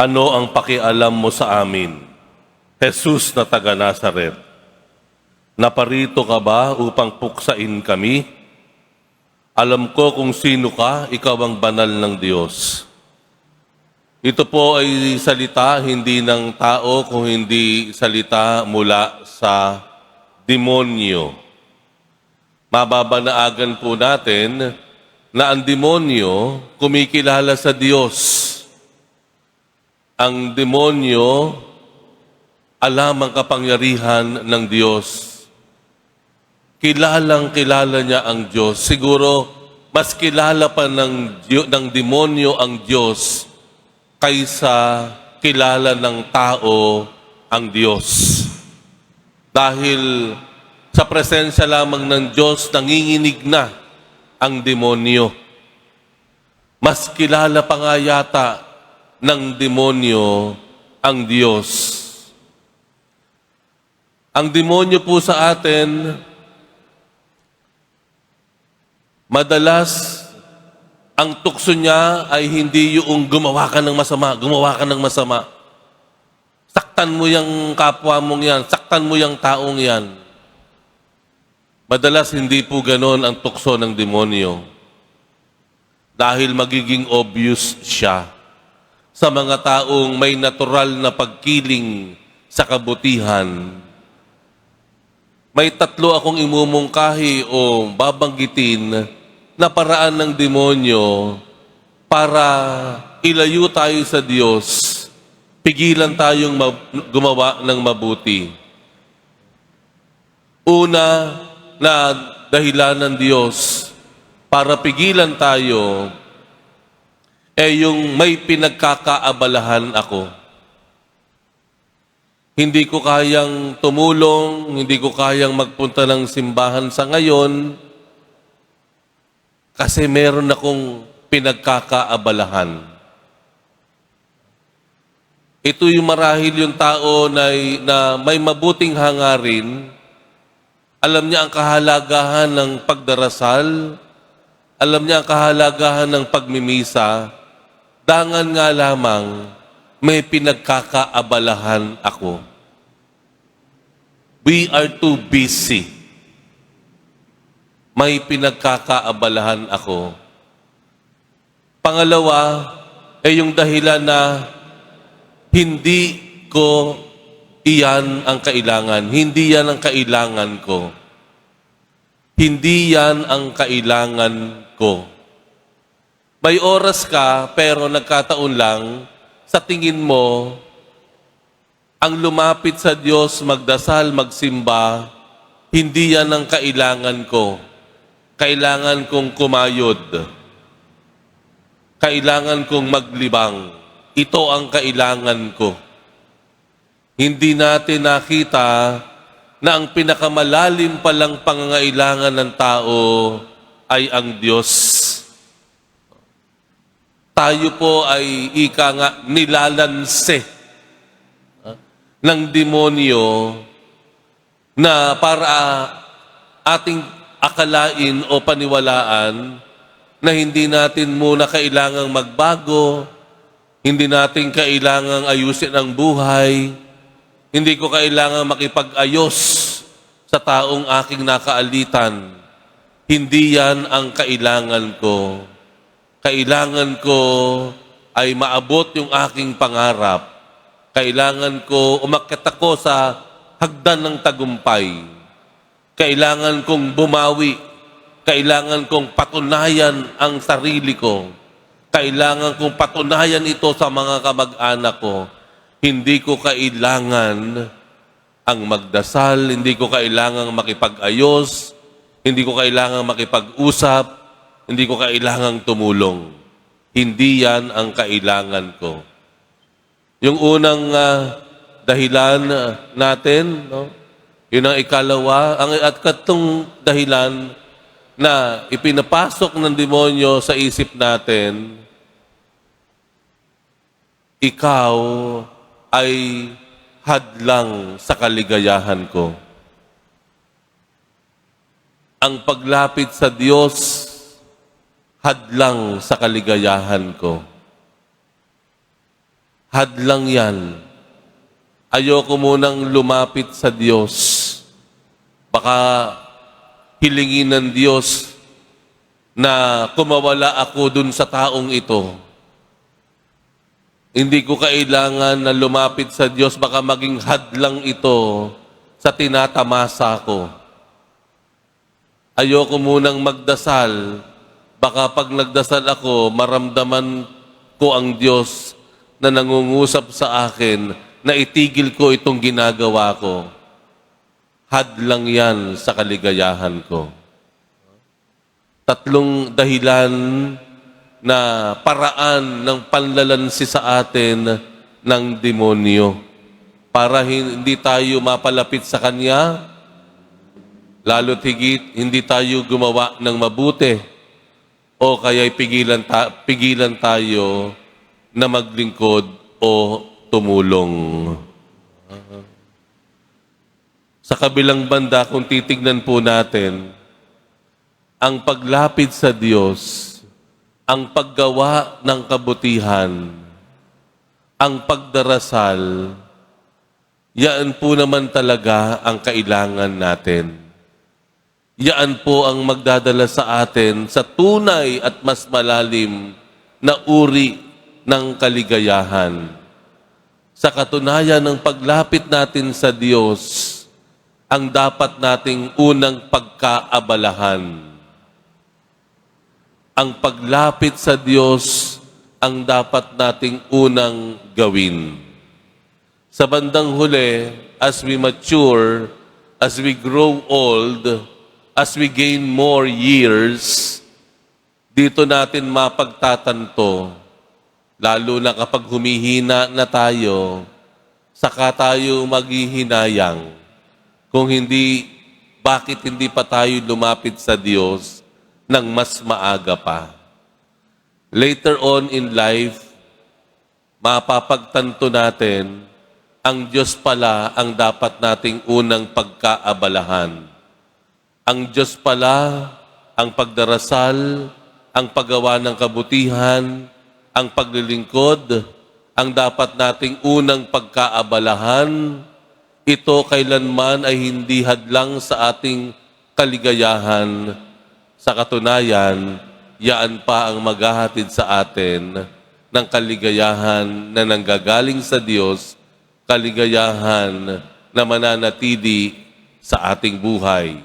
Ano ang pakialam mo sa amin, Jesus na taga Nazaret? Naparito ka ba upang puksain kami? Alam ko kung sino ka, ikaw ang banal ng Diyos. Ito po ay salita hindi ng tao, kung hindi salita mula sa demonyo. Mababanaagan po natin na ang demonyo kumikilala sa Diyos. Ang demonyo alam ang kapangyarihan ng Diyos. Kilalang-kilala niya ang Diyos. Siguro, mas kilala pa ng demonyo ang Diyos kaysa kilala ng tao ang Diyos. Dahil sa presensya lamang ng Diyos, nanginginig na ang demonyo. Mas kilala pa nga yata ng demonyo ang Diyos. Ang demonyo po sa atin, madalas, ang tukso niya ay hindi yung gumawa ka ng masama. Saktan mo yung kapwa mong yan, saktan mo yung taong yan. Madalas hindi po ganon ang tukso ng demonyo. Dahil magiging obvious siya sa mga taong may natural na pagkiling sa kabutihan. May tatlo akong imumungkahi o babanggitin na paraan ng demonyo para ilayo tayo sa Diyos, pigilan tayong gumawa ng mabuti. Una na dahilan ng Diyos para pigilan tayo yung may pinagkakaabalahan ako. Hindi ko kayang tumulong, hindi ko kayang magpunta ng simbahan sa ngayon kasi meron akong pinagkakaabalahan. Ito yung marahil yung tao na may mabuting hangarin, alam niya ang kahalagahan ng pagdarasal, alam niya ang kahalagahan ng pagmimisa, dangan nga lamang may pinagkakaabalahan ako. We are too busy. May pinagkakaabalahan ako. Pangalawa, yung dahilan na hindi ko iyan ang kailangan. Hindi yan ang kailangan ko. Hindi yan ang kailangan ko. May oras ka, pero nagkataon lang, sa tingin mo, ang lumapit sa Diyos, magdasal, magsimba, hindi yan ang kailangan ko. Kailangan kong kumayod. Kailangan kong maglibang. Ito ang kailangan ko. Hindi natin nakita na ang pinakamalalim palang pangangailangan ng tao ay ang Diyos. Tayo po ay ika nga nilalanse ng demonyo na para ating akalain o paniwalaan na hindi natin muna kailangang magbago, hindi natin kailangang ayusin ang buhay, hindi ko kailangang makipag-ayos sa taong aking nakaalitan. Hindi yan ang kailangan ko. Kailangan ko ay maabot yung aking pangarap. Kailangan ko umakyat ako sa hagdan ng tagumpay. Kailangan kong bumawi. Kailangan kong patunayan ang sarili ko. Kailangan kong patunayan ito sa mga kamag-anak ko. Hindi ko kailangan ang magdasal, hindi ko kailangan makipag-ayos, hindi ko kailangan makipag-usap, hindi ko kailangang tumulong. Hindi yan ang kailangan ko. Yung unang dahilan natin, no? Yun ang ikalawa, at katong dahilan na ipinapasok ng demonyo sa isip natin, ikaw ay hadlang sa kaligayahan ko. Ang paglapit sa Diyos, hadlang sa kaligayahan ko. Hadlang yan. Ayoko munang lumapit sa Diyos. Baka hilingin ng Diyos na kumawala ako dun sa taong ito. Hindi ko kailangan na lumapit sa Diyos, baka maging hadlang ito sa tinatamasa ko. Ayoko munang magdasal, baka pag nagdasal ako, maramdaman ko ang Diyos na nangungusap sa akin na itigil ko itong ginagawa ko. Hadlang yan sa kaligayahan ko. 3 dahilan na paraan ng panlalansi sa atin ng demonyo para hindi tayo mapalapit sa Kanya, lalo't higit hindi tayo gumawa ng mabuti o kaya'y pigilan tayo na maglingkod o tumulong. Sa kabilang banda, kung titignan po natin, ang paglapit sa Diyos, ang paggawa ng kabutihan, ang pagdarasal, yan po naman talaga ang kailangan natin. Yan po ang magdadala sa atin sa tunay at mas malalim na uri ng kaligayahan. Sa katunayan ng paglapit natin sa Diyos, ang dapat nating unang pagkaabalahan. Ang paglapit sa Diyos ang dapat nating unang gawin. Sa bandang huli, as we mature, as we grow old, as we gain more years, dito natin mapagtatanto, lalo na kapag humihina na tayo, saka tayo maghihinayang. Kung hindi, bakit hindi pa tayo lumapit sa Diyos ng mas maaga pa? Later on in life, mapapagtanto natin, ang Diyos pala ang dapat nating unang pagkaabalahan. Ang Diyos pala ang pagdarasal, ang paggawa ng kabutihan, ang paglilingkod, ang dapat nating unang pagkaabalahan. Ito kailanman ay hindi hadlang sa ating kaligayahan. Sa katunayan, yaan pa ang maghahatid sa atin ng kaligayahan na nanggagaling sa Diyos, kaligayahan na mananatili sa ating buhay.